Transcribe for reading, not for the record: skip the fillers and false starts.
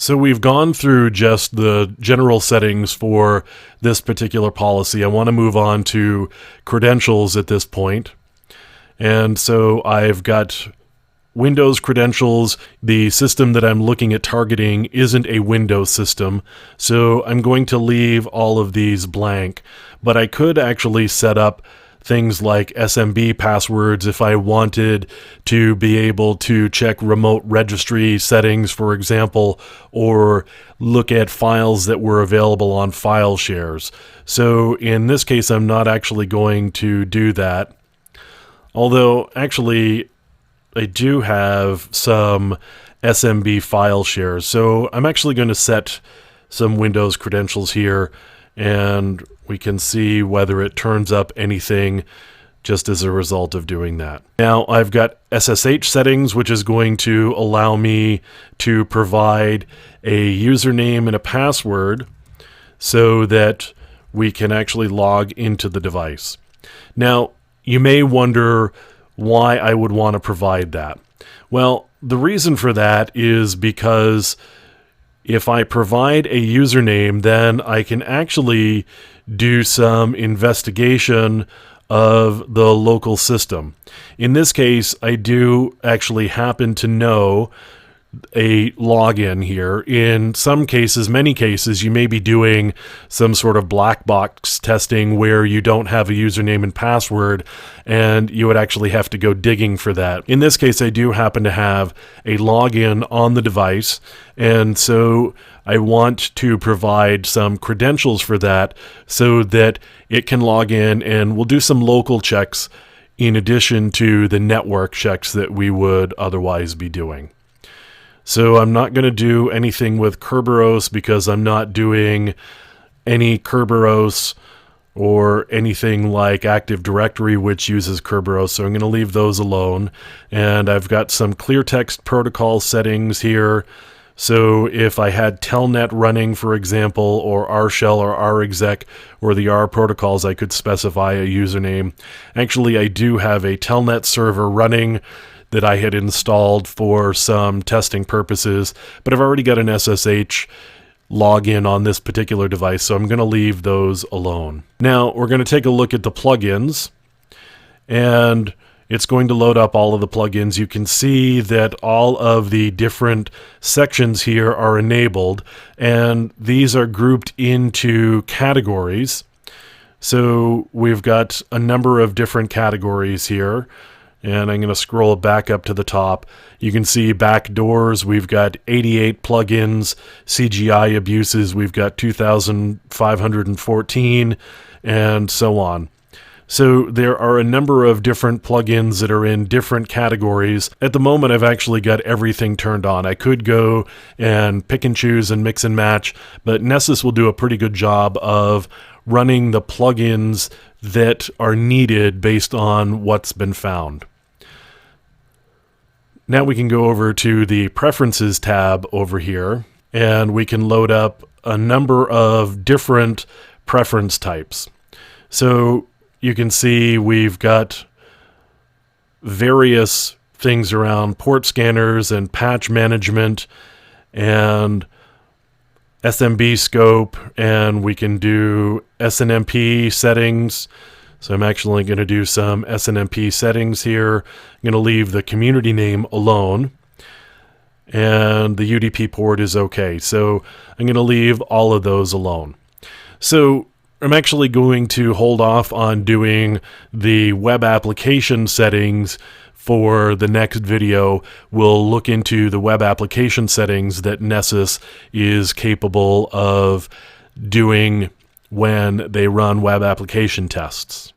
So we've gone through just the general settings for this particular policy. I want to move on to credentials at this point. And so I've got Windows credentials. The system that I'm looking at targeting isn't a Windows system, so I'm going to leave all of these blank. But I could actually set up things like SMB passwords if I wanted to be able to check remote registry settings, for example, or look at files that were available on file shares. So in this case, I'm not actually going to do that. Although, actually, I do have some SMB file shares. So I'm actually going to set some Windows credentials here, and we can see whether it turns up anything just as a result of doing that. Now I've got SSH settings, which is going to allow me to provide a username and a password so that we can actually log into the device. Now, you may wonder why I would want to provide that. Well, the reason for that is because if I provide a username, then I can actually do some investigation of the local system. In this case, I do actually happen to know a login here. In some cases, many cases, you may be doing some sort of black box testing where you don't have a username and password, and you would actually have to go digging for that. In this case, I do happen to have a login on the device, and so I want to provide some credentials for that so that it can log in, and we'll do some local checks in addition to the network checks that we would otherwise be doing. So I'm not going to do anything with Kerberos because I'm not doing any Kerberos or anything like Active Directory, which uses Kerberos. So I'm going to leave those alone. And I've got some clear text protocol settings here. So if I had Telnet running, for example, or RShell or RExec or the R protocols, I could specify a username. Actually, I do have a Telnet server running that I had installed for some testing purposes, but I've already got an SSH login on this particular device, so I'm going to leave those alone. Now, we're going to take a look at the plugins, and it's going to load up all of the plugins. You can see that all of the different sections here are enabled, and these are grouped into categories. So we've got a number of different categories here. And I'm going to scroll back up to the top. You can see backdoors. We've got 88 plugins. CGI abuses. We've got 2,514, and so on. So there are a number of different plugins that are in different categories. At the moment, I've actually got everything turned on. I could go and pick and choose and mix and match, but Nessus will do a pretty good job of running the plugins that are needed based on what's been found. Now we can go over to the Preferences tab over here, and we can load up a number of different preference types. So you can see we've got various things around port scanners and patch management and SMB scope, and we can do SNMP settings. So I'm actually going to do some SNMP settings here. I'm going to leave the community name alone, and the UDP port is okay. So I'm going to leave all of those alone. So I'm actually going to hold off on doing the web application settings for the next video. We'll look into the web application settings that Nessus is capable of doing when they run web application tests.